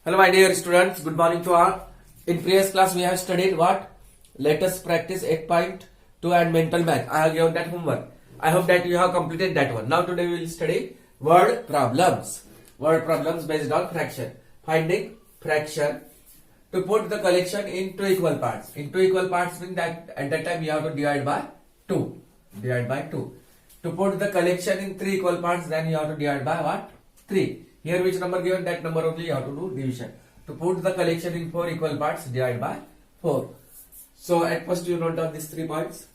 Hello my dear students, good morning to all. In previous class we have studied what? Let us practice 8.2 and mental math. I have given that homework. I hope that you have completed that one. Now today we will study word problems. Word problems based on fraction. Finding fraction to put the collection in two equal parts. In two equal parts means that at that time we have to divide by 2. Divide by 2. To put the collection in three equal parts, then you have to divide by what? 3. Here which number given, that number only you have to do division. To put the collection in 4 equal parts, divide by 4. So at first you note down these 3 points.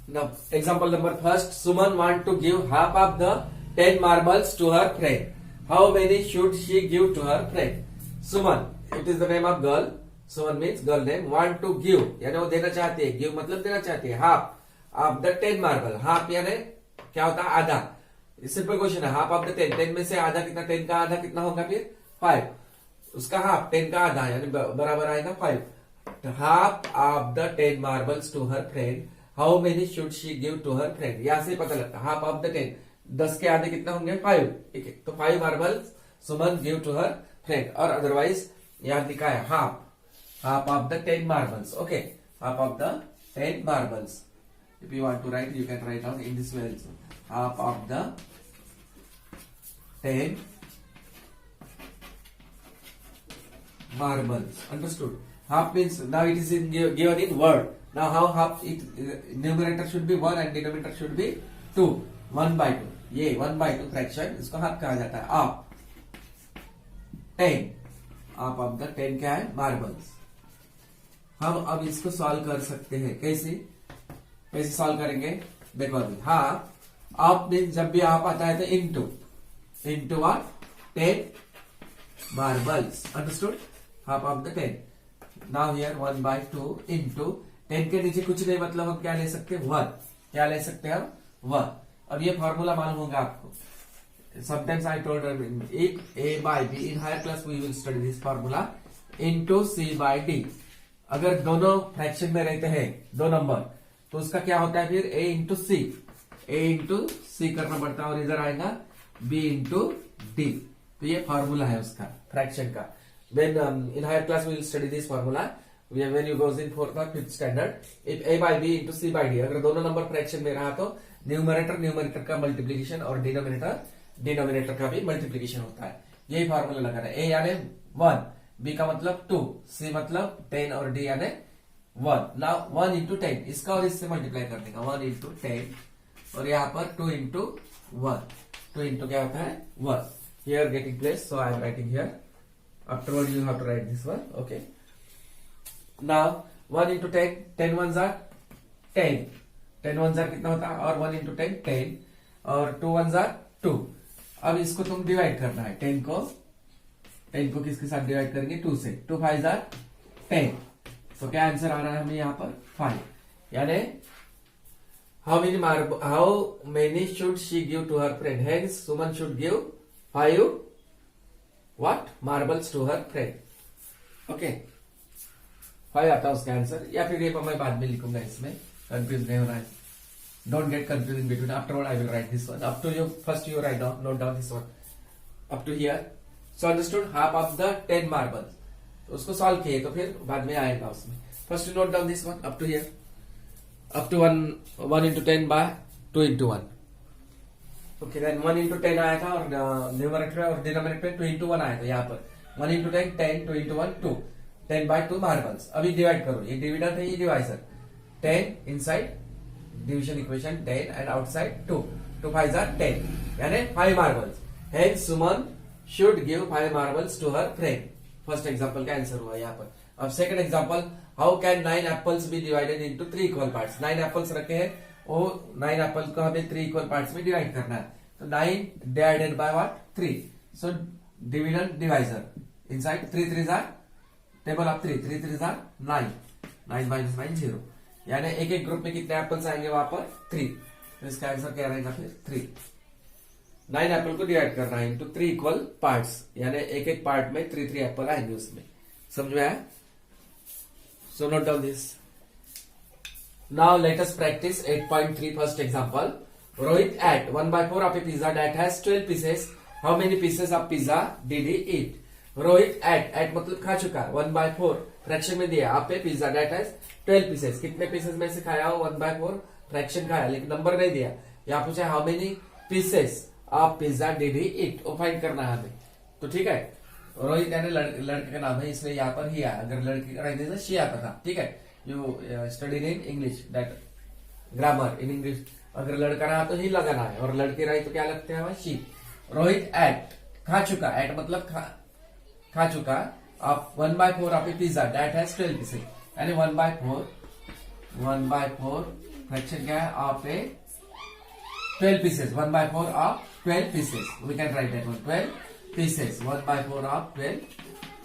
Now example number first, Suman want to give half of the 10 marbles to her friend. How many should she give to her friend? Suman, it is the name of girl. Suman means girl name. Want to give, यानी वो देना चाहती है. Give मतलब देना चाहती है. Half of the 10 marble. Half यानी क्या होता है? आधा. सिंपल क्वेश्चन है. Half of the 10. 10 में से आधा कितना? 10 का आधा कितना होगा फिर? 5. उसका हाफ 10 का आधा यानी बराबर आएगा 5. Half of the 10 marbles to her friend. How many should she give to her friend? यहां से पता लगता है. हाफ ऑफ द 10, 10 के आधे कितना होंगे? 5. ठीक है, तो 5 marbles Suman give to her friend. और अदरवाइज यहां लिखा है half of the 10 marbles. Okay, half of the 10 marbles. If you want to write, you can write down in this way also. Half of the 10 marbles. Understood? Half means now it is given in word. Now how half it numerator should be 1 and denominator should be 2. 1 by 2. ये 1 by 2 fraction इसको half कहा जाता है. Half 10. Half of the 10 क्या है? Marbles. हम अब इसको सॉल्व कर सकते हैं. कैसे सॉल्व करेंगे? देखो अभी हाफ ऑफ मीन जब भी हाफ आता है तो into what? 10 marbles. Understood? Half of the 10. Now here 1 by 2 into 10 के नीचे कुछ नहीं, मतलब हम क्या ले सकते हैं? 1. क्या ले सकते हैं हम? 1. अब ये फॉर्मूला मालूम होगा आपको. Sometimes I told if a by b in higher class we will study this formula into c by d. अगर दोनों फ्रैक्शन में रहते हैं दो नंबर तो उसका क्या होता है फिर? a इंटू सी करना पड़ता है और इधर आएगा b इंटू डी. तो ये फॉर्मूला है उसका फ्रैक्शन का. When in higher class we will study this formula. When you goes in 4th or 5th standard, if a by b into c by d, अगर दोनों नंबर फ्रैक्शन में रहा तो न्यूमरेटर का मल्टीप्लीकेशन और डिनोमिनेटर का भी मल्टीप्लीकेशन होता है. यही फॉर्मूला लगाना है. a यानी 1, b का मतलब 2, c मतलब 10 और d यानी 1. नाउ 1 इंटू 10 इसका और इससे मल्टीप्लाई कर देगा. 1 इंटू 10 और यहाँ पर 2 इंटू 1. 2 इंटू क्या होता है? 1. Here getting place, so I am writing here. Afterward you have to write this one. Okay, now 1 into 10, 10 1s are 10. 10 1s are कितना होता है? और 1 इंटू 10 10 और 2 1s are 2. अब इसको तुम डिवाइड करना है. 10 को किसके साथ डिवाइड करेंगे? 2 से. 2 5s are 10. तो क्या आंसर आ रहा है हमें यहाँ पर? 5. यानी how many should she give to her friend? Hence Suman should give 5 what? Marbles to her friend. Okay, 5 आता है उसका आंसर. या फिर ये मैं बाद में लिखूंगा, इसमें कंफ्यूज नहीं होना है. Don't get confuse in between. Afterward I will write this one. Up to you first you write down, note down this one up to here. So understood? Half of the 10 marbles. तो उसको solve किए तो फिर बाद में आएगा उसमें. First note down this one up to here. Up to 1 into 10 by 2 into 1. Okay, then 1 into 10 आया था और न्यूमरेटर और डिनोमिनेटर 2 इंटू 1 आया था. यहाँ पर 1 इंटू 10 10, 2 इंटू 1 2. 10 by 2 marbles. अभी डिवाइड करो. ये डिविडेंड है, ये divisor. 10 inside division equation 10 and outside 2. 2 5s are 10 यानी 5 marbles. Hence Suman should give 5 marbles to her friend. First example का आंसर हुआ यहाँ पर. अब second example, how can 9 apples be divided into 3 equal parts? 9 apples रखे हैं, वो 9 एप्पल को हमें 3 इक्वल पार्ट्स में डिवाइड करना है. तो 9 divided by what? 3. So dividend divisor inside 3 3s are table of 3 3 3s are 9. 9 minus 9 0. यानी एक एक ग्रुप में कितने एप्पल्स आएंगे वहां पर? 3. तो इसका आंसर क्या रहेगा फिर? 3. 9 एप्पल को डिवाइड करना है इंटू 3 इक्वल पार्ट्स, यानी एक एक पार्ट में 3 3 एप्पल आएंगे उसमें. समझ में आया? So note down this. Now let us practice 8.3 first example. Rohit ate 1/4 of a pizza that has 12 pieces. How many pieces of pizza did he eat? Rohit ate मतलब खा चुका, 1/4 फ्रैक्शन में दिया आप पे पिज्जा डेट हैज 12 पीसेस, कितने pieces में से खाया हो, 1/4 फ्रैक्शन खाया, लेकिन नंबर नहीं दिया। यहाँ पूछा how many pieces of pizza did he eat, वो फाइंड करना है हमें। तो ठीक है, रोहित यानी लड़के का नाम है, इसलिए यहाँ पर ही आया, अगर लड़की का रहने से शी आता था। ठीक है, you study in English that grammar in English, अगर लड़का रहा तो ही लगाना है, और लड़की रही तो क्या लगते हैं शी। रोहित एट खा चुका, एट मतलब खा चुका, आप 1/4 of pizza that has 12 pieces, यानी 1/4 फ्रैक्शन क्या है of A 12 pieces, 1/4 of 12 pieces. We can write that one, 12 pieces, 1/4 of 12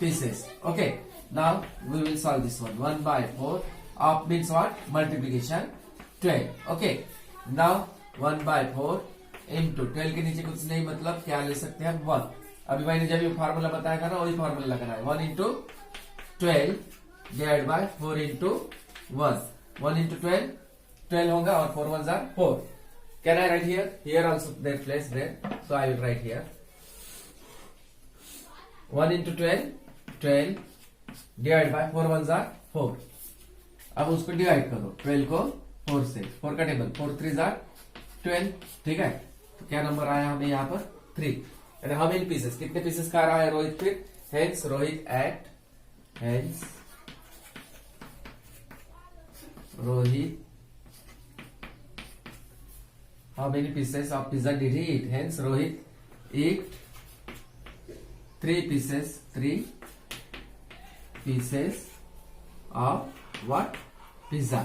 pieces. Okay, now we will solve this one. 1/4 of means what? Multiplication 12. Okay, now 1/4 into 12 के नीचे कुछ नहीं, मतलब क्या ले सकते हैं 1। अभी मैंने जब ये फॉर्मूला बताया था ना, वही फॉर्मूला लगाना है, 1 into 12 divided by 4 into 1, 1 into 12 12 होगा, और 4 1s are 4. Can I write here? Here also there place there. So I will write here. 1 into 12, 12 divided by 4 1s are 4. अब उसको डिवाइड करो, 12 को 4 से, 4 का टेबल, 4 3s are 12. ठीक है, तो क्या नंबर आया हमें यहाँ पर 3। यानी हाउ मेनी पीसेस, कितने पीसेस खा रहा है रोहित फिर, hence Rohit ate, hence Rohit how many pieces of pizza did he eat? Hence Rohit eat 3 pieces of what? Pizza.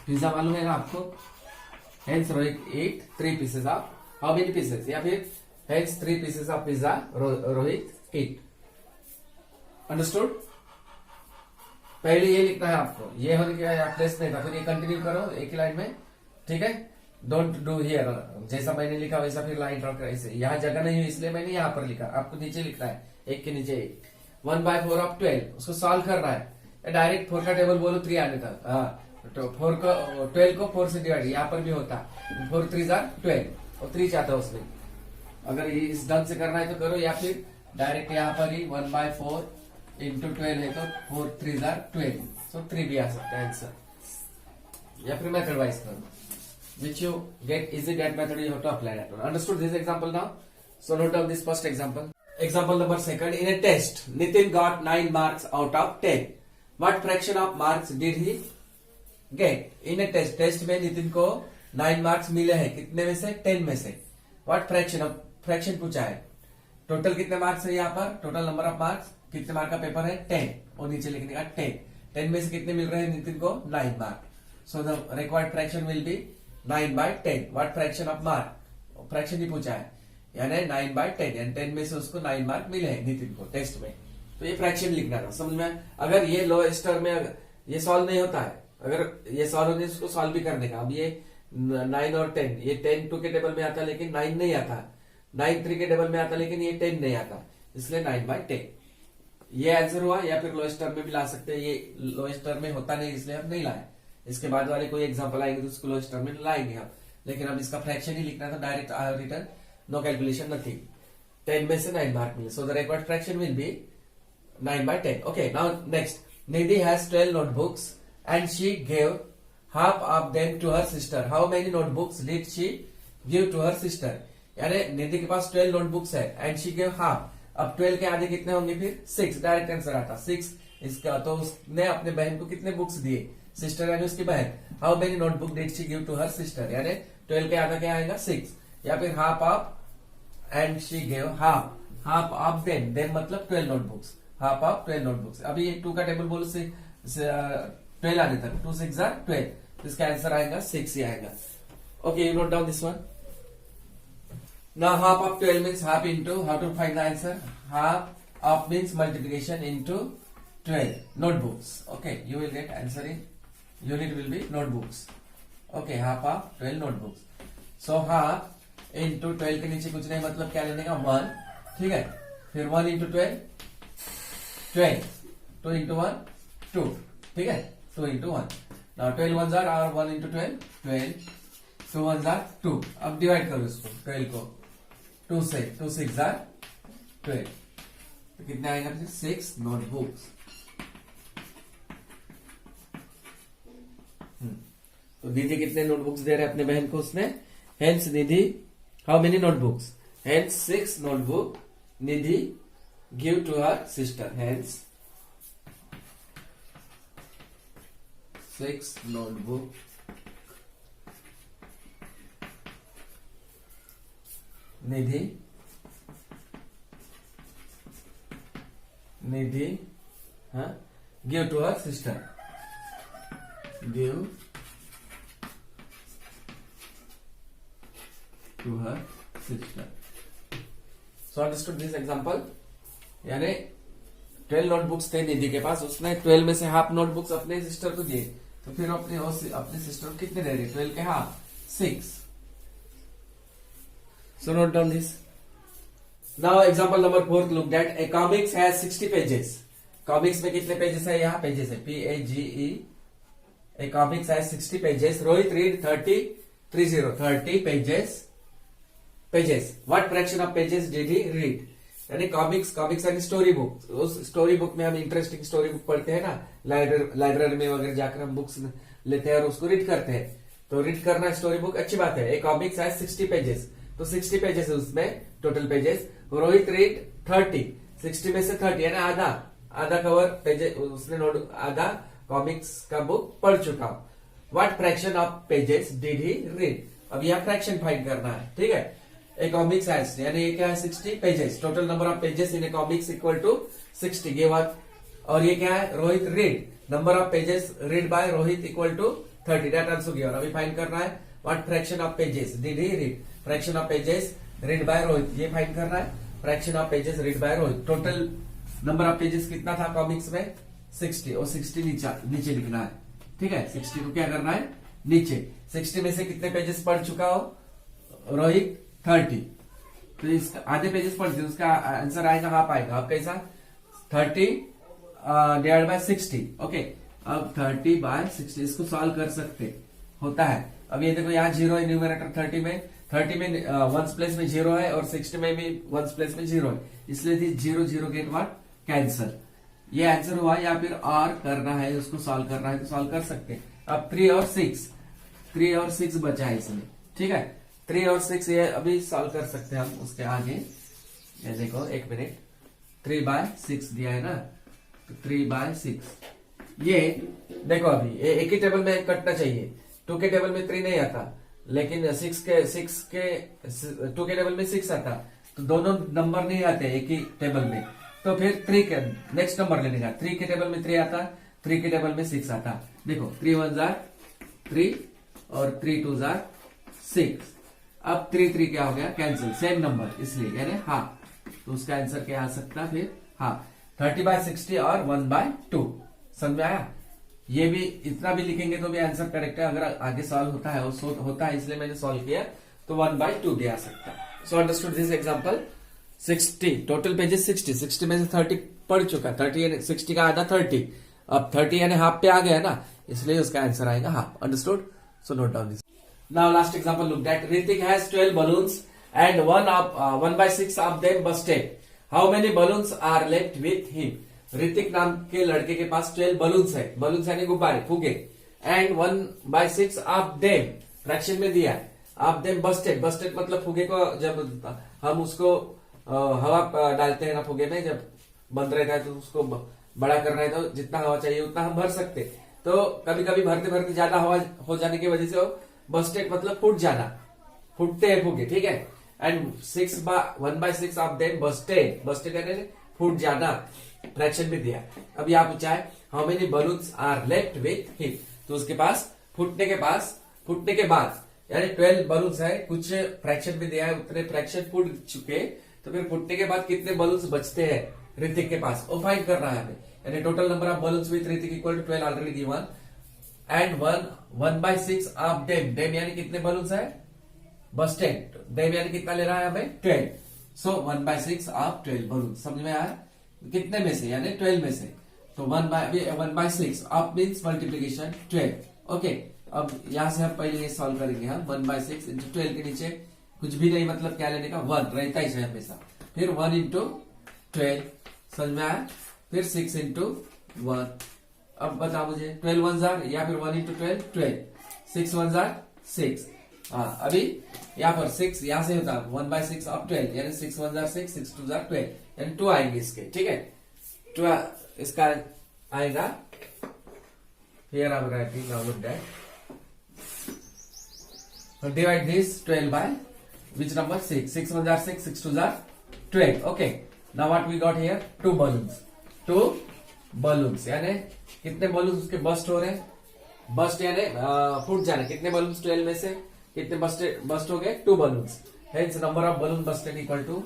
Pizza मालूम है ना आपको? Hence Rohit eat 3 pieces of how many pieces? या फिर hence 3 pieces of pizza Rohit eat. Understood? पहले ये लिखना है आपको, ये होने के बाद प्लेस नहीं था, फिर ये कंटिन्यू करो एक ही लाइन में। ठीक है, डोंट डू हियर, जैसा मैंने लिखा वैसा फिर लाइन ड्रॉ कर, यहाँ जगह नहीं हुई इसलिए मैंने यहाँ पर लिखा, आपको नीचे लिखना है, एक के नीचे एक। 1/4 ऑफ 12 उसको सॉल्व करना है, डायरेक्ट 4 का टेबल बोलो 3 आने तक। तो 4 को 12 को 4 से डिवाइड, यहाँ पर भी होता है 4 3s are 12 और 3 चाहता है उसमें। अगर ये इस ढंग से करना है तो करो, या फिर डायरेक्ट यहाँ पर ही 1/4 into 12 है तो 4 3s are 12, so 3 भी आ सकता है आंसर, या फिर मेथड वाइज करो, which you get easy that method you have to apply that one. Understood this example now? So note down this first example. Example number 2. In a test, Nitin got 9 marks out of 10. What fraction of marks did he get? In a test, test में नितिन को 9 marks मिले हैं, कितने में से? 10 में से. What fraction of fraction पूछा है, टोटल कितने मार्क्स है यहाँ पर, टोटल नंबर ऑफ मार्क्स, कितने मार्क का पेपर है 10, और नीचे लिखने का 10 में से कितने मिल रहे हैं नितिन को 9 mark. So the required fraction will be 9/10. What fraction of mark, fraction ही पूछा है, यानी 9/10, यानी 10 में से उसको 9 मार्क मिले हैं नितिन को टेस्ट में, तो ये फ्रैक्शन लिखना था, समझ में। अगर ये लोएस्ट टर्म में ये सॉल्व नहीं होता है, अगर ये सॉल्व होने उसको सॉल्व भी करने का, अब ये 9 और 10, ये 10 2 के टेबल में आता है लेकिन 9 नहीं आता, 9 3 के टेबल में आता लेकिन ये 10 नहीं आता, इसलिए 9/10 ये आंसर हुआ। या फिर लोएस्ट टर्म में भी ला सकते हैं, ये लोएस्ट टर्म में होता नहीं इसलिए हम नहीं लाए, इसके बाद वाले कोई एग्जांपल आएंगे तो उसको लोएस्ट टर्म में लाएंगे हम, लेकिन अब इसका फ्रैक्शन ही लिखना था, direct I have written, no calculation nothing, 10 में से 9 मार्क मिले, so the required fraction will be 9/10. Okay, now next, Nidhi has 12 notebooks and she gave half of them to her sister. How many notebooks did she give to her sister? यानी निधि के पास 12 notebooks है and she gave half, अब 12 के आधे कितने होंगे फिर 6, direct answer आता 6 इसका, तो उसने अपने बहन को कितने बुक्स दिए, सिस्टर यानी उसकी बहन। How many notebook did she give to her sister, यानी 12 के आधा क्या आएगा 6, या फिर half of and she give half of them मतलब 12 नोटबुक्स, हाफ ऑफ 12 नोटबुक्स। अभी ये 2 का टेबल बोलो से 12 आने तक, 2 6 are 12, तो इसका आंसर आएगा 6 ही आएगा। Okay, you note down this one. Now half of 12 means half into, how to find the answer? Half of means multiplication into 12 notebooks. Okay, you will get answer in unit will be notebooks. Okay, half of 12 notebooks. So half into 12 के नीचे कुछ नहीं, मतलब क्या लेने का 1, ठीक है, फिर 1 into 12 12, 2 into 1 2, ठीक है, 2 into 1. Now 12 ones are 1 into 12, 2 ones are 2. अब डिवाइड करो इसको 12 को 2 से, 2 6 are 12, तो कितने आएगा फिर 6 नोटबुक्स। तो निधि कितने नोटबुक्स दे रहे हैं अपने बहन को उसमें, hence Nidhi how many notebooks, hence 6 notebook Nidhi give to her sister, hence 6 notebook Nidhi give to her sister, give to her sister. So understood this example, यानी 12 नोटबुक्स थे निधि के पास, उसने 12 में से हाफ नोटबुक्स अपने सिस्टर को दिए, तो फिर अपने सिस्टर को कितने दे रहे, 12 के half 6। So note down this. Now example number 4 looked at. A comics has 60 pages. Comics में कितने पेजेस है, यहाँ पेजेस है, PAGE. A comics has 60 pages. Rohit read 30 pages. What fraction of pages did he read? यानी comics यानी story book, उस story book में हम इंटरेस्टिंग स्टोरी बुक पढ़ते हैं ना, लाइब्रेरी में वगैरह जाकर हम बुक्स लेते हैं और उसको रीड करते हैं, तो रीड करना स्टोरी बुक अच्छी बात है। एक कॉमिक्स है 60 पेजेस, तो 60 पेजेस है उसमें टोटल पेजेस। रोहित रीड 60 में से 30 यानी आधा कवर पेजेस उसने आधा कॉमिक्स का बुक पढ़ चुका। What fraction of pages did he read, अब यह फ्रैक्शन फाइंड करना है, ठीक है। ए कॉमिक्स हैज यानी ये क्या है 60 pages, total number of pages in a comics equal to 60 given, और ये क्या है Rohit read number of pages read by Rohit equal to 30, that also given. अभी फाइंड करना है what fraction of pages did he read, fraction of pages read by Rohit, ये find करना है fraction of pages read by Rohit. Total number of pages कितना था comics में 60, और 60 नीचे लिखना है, ठीक है। 60 को क्या करना है नीचे, 60 में से कितने पेजेस पढ़ चुका हो रोहित 30, तो इसका आधे पेजेस पढ़ दिए, उसका आंसर आएगा हाफ आएगा। अब कैसा 30 डिवाइड बाय 60, ओके। अब 30 बाय 60 इसको सॉल्व कर सकते होता है। अब ये देखो यहाँ 0 है न्यूमरेटर 30 में वंस प्लेस में 0 है और 60 में भी वंस प्लेस में 0 है, इसलिए 0 गेट व्हाट कैंसल। ये आंसर हुआ, या फिर और करना है उसको सॉल्व करना है तो सॉल्व कर सकते हैं। अब 3 और 6 बचा है इसमें, ठीक है। 3 और 6 ये अभी सॉल्व कर सकते हैं हम उसके आगे। ये देखो एक मिनट, 3 बाय 6 दिया है ना, तो 3 बाय 6 ये देखो अभी एक ही टेबल में कटना चाहिए। 2 के टेबल में 3 नहीं आता, लेकिन 2 के टेबल में 6 आता, तो दोनों नंबर नहीं आते एक ही टेबल में, तो फिर 3 के नेक्स्ट नंबर लेने का। 3 के टेबल में 3 आता, 3 के टेबल में 6 आता। देखो 3 1 जार 3 और 3 2 जार 6। अब 3 क्या हो गया कैंसिल, सेम नंबर इसलिए यानी हाफ, तो उसका आंसर क्या आ सकता फिर हाफ। 30 बाय 60 और 1 बाय 2, समझ में आया। ये भी इतना भी लिखेंगे तो भी आंसर करेक्ट है, अगर आगे सॉल्व होता है वो होता है, इसलिए मैंने सॉल्व किया, तो 1 बाय 2 भी आ सकता है। सो understood this example. 60 total pages 60 में से 30 पढ़ चुका, 30 60 का आधा 30, अब 30 यानी हाफ पे आ गया ना, इसलिए उसका आंसर आएगा half. Understood, so note down this. Now last example looked at. Ritik has 12 balloons and 1 by 6 of them busted. How many balloons are left with him? Hrithik नाम के लड़के के पास 12 बलून्स है, बलून्स यानी गुब्बारे फुगे, and 1 by 6 of them fraction में दिया है, ऑफ देम बस्टेड मतलब फुगे को जब हम उसको हवा डालते हैं ना फुगे में, जब बंद रहता है तो उसको बड़ा करना है तो जितना हवा चाहिए उतना हम भर सकते, तो कभी कभी भरते भरते ज्यादा हवा हो जाने की वजह से बस्टेड मतलब फूट जाना, फूटते हैं फुगे, ठीक है। And 1 by 6 of them Busted यानी फूट जाना, फ्रैक्शन में दिया। अब यहाँ पूछा है how many balloons are left with him, तो उसके पास फूटने के बाद यानी 12 बलून्स है, कुछ फ्रैक्शन में दिया है, उतने फ्रैक्शन फूट चुके, तो फिर फूटने के बाद कितने बलून्स बचते हैं ऋतिक के पास, वो फाइंड करना है हमें। यानी total number of balloons with Hrithik equal to 12 already given, and 1 by 6 of them यानी कितने बलून्स है बस्टेड, देम यानी कितना ले रहा है हमें 12, सो 1 by 6 ऑफ 12 बलून। समझ में आया कितने में से, यानी 12 में से, तो 1 by 6 of means multiplication 12, okay. अब यहां से हम पहले ये सॉल्व करेंगे, हम 1 by 6 इंटू 12 के नीचे कुछ भी नहीं, मतलब क्या लेने का 1 रहता ही है हमेशा, फिर 1 into 12, समझ में आया? फिर 6 इंटू 1। अब बता मुझे 12 वन जार या फिर 1 इंटू 12 12, 6 वन जार 6। हाँ, अभी यहाँ पर 6 यहाँ से होता 1/6 ऑफ 12, यानी 6 वन जार 6, 6 टू जार 12, यानी 2 आएंगे इसके। ठीक है, 2 इसका आएगा। Here I am writing now look that. Divide this 12 by which number? 6. 6 1 jar 6, 6 2 jar 12. Okay. Now what we got here? 2 balloons. 2 balloons. यानी कितने balloons उसके बस्ट हो रहे हैं? बस्ट यानी फूट जाना। कितने balloons 12 में से कितने बस्ट हो गए? 2 balloons. Hence number of balloon busted equal to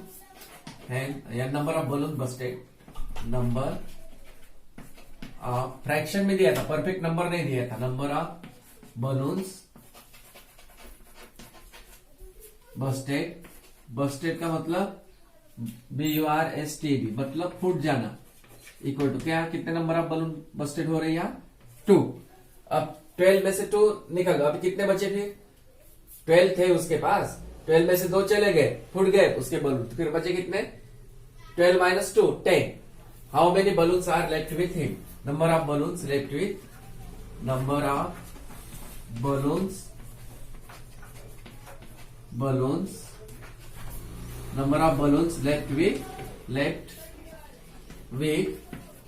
number of balloon busted. Number fraction में दिया था, परफेक्ट नंबर नहीं दिया था। Number of balloons Busted. Busted का मतलब BURSTED, मतलब फूट जाना, इक्वल टू क्या? कितने नंबर ऑफ बलून बस्टेड हो रहे हैं यहाँ? 2। अब 12 में से 2 निकल गए, अभी कितने बचे? फिर 12 थे उसके पास, 12 में से 2 चले गए, फूट गए उसके बलून, तो फिर बचे कितने? 12 minus 2 10। How many balloons are left with him? Number of balloons left with, number of balloons number of balloons left with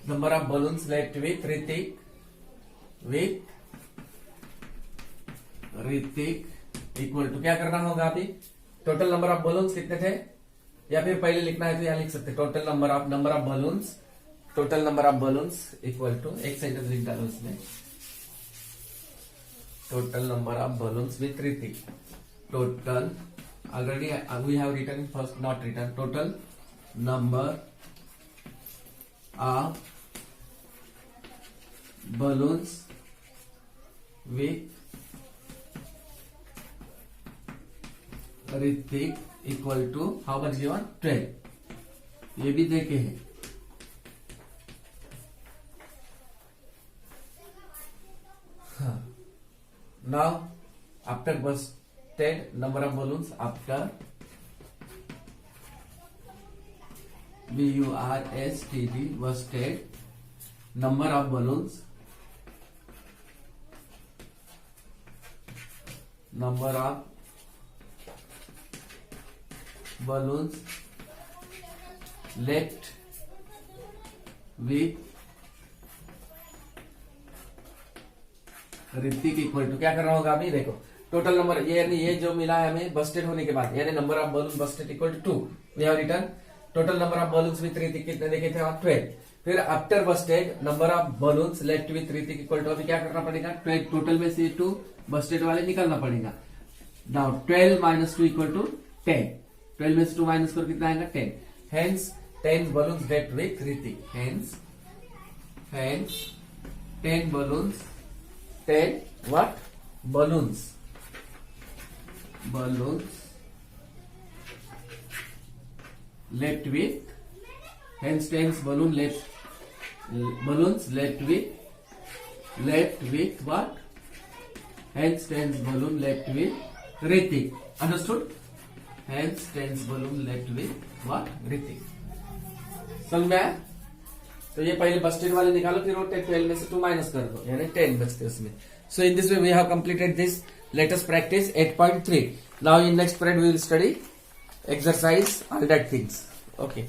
number of balloons left with Hrithik equal to क्या करना होगा? अभी टोटल नंबर ऑफ बलून्स कितने थे, या फिर पहले लिखना है तो यहां लिख सकते total number of balloons, total number of balloons equal to एक सेंटेंस लिख डालो इसमें, total number of balloons with Hrithik. Total, already we have written first, not written. Total number of balloons with Ritik equal to how much given? 12. ये भी देखे हैं। हाँ, now after bus number of balloons after BURSTED busted, number of balloons left with Hrithik equal to क्या करना होगा? अभी देखो टोटल नंबर, ये जो मिला है हमें बस्टेड होने के बाद, यानी number of balloon busted equal to 2। We have written total number of balloons with Hrithik कितने देखे थे? 12। फिर after busted number of balloons left with Hrithik equal to, अभी क्या करना पड़ेगा? 12, टोटल में से 2 बस्टेड वाले निकालना पड़ेगा। Now 12 minus 2 equal to 10। 12 में से 2 माइनस कर कितना आएगा? 10। Hence 10 balloons left with Hrithik. Hence 10 balloons, 10 what? balloons left with, hence 10 balloons left with what? Hence 10 balloon left with Ritik. Understood? Hence 10 balloon left with what? Ritik. समझ में आया? तो ये पहले बस्टेड वाले निकालो, फिर वो 12 में से 2 माइनस कर दो, यानी 10 बचते उसमें। So in this way we have completed this. Let us practice 8.3. Now in next period we will study exercise, all that things. Okay.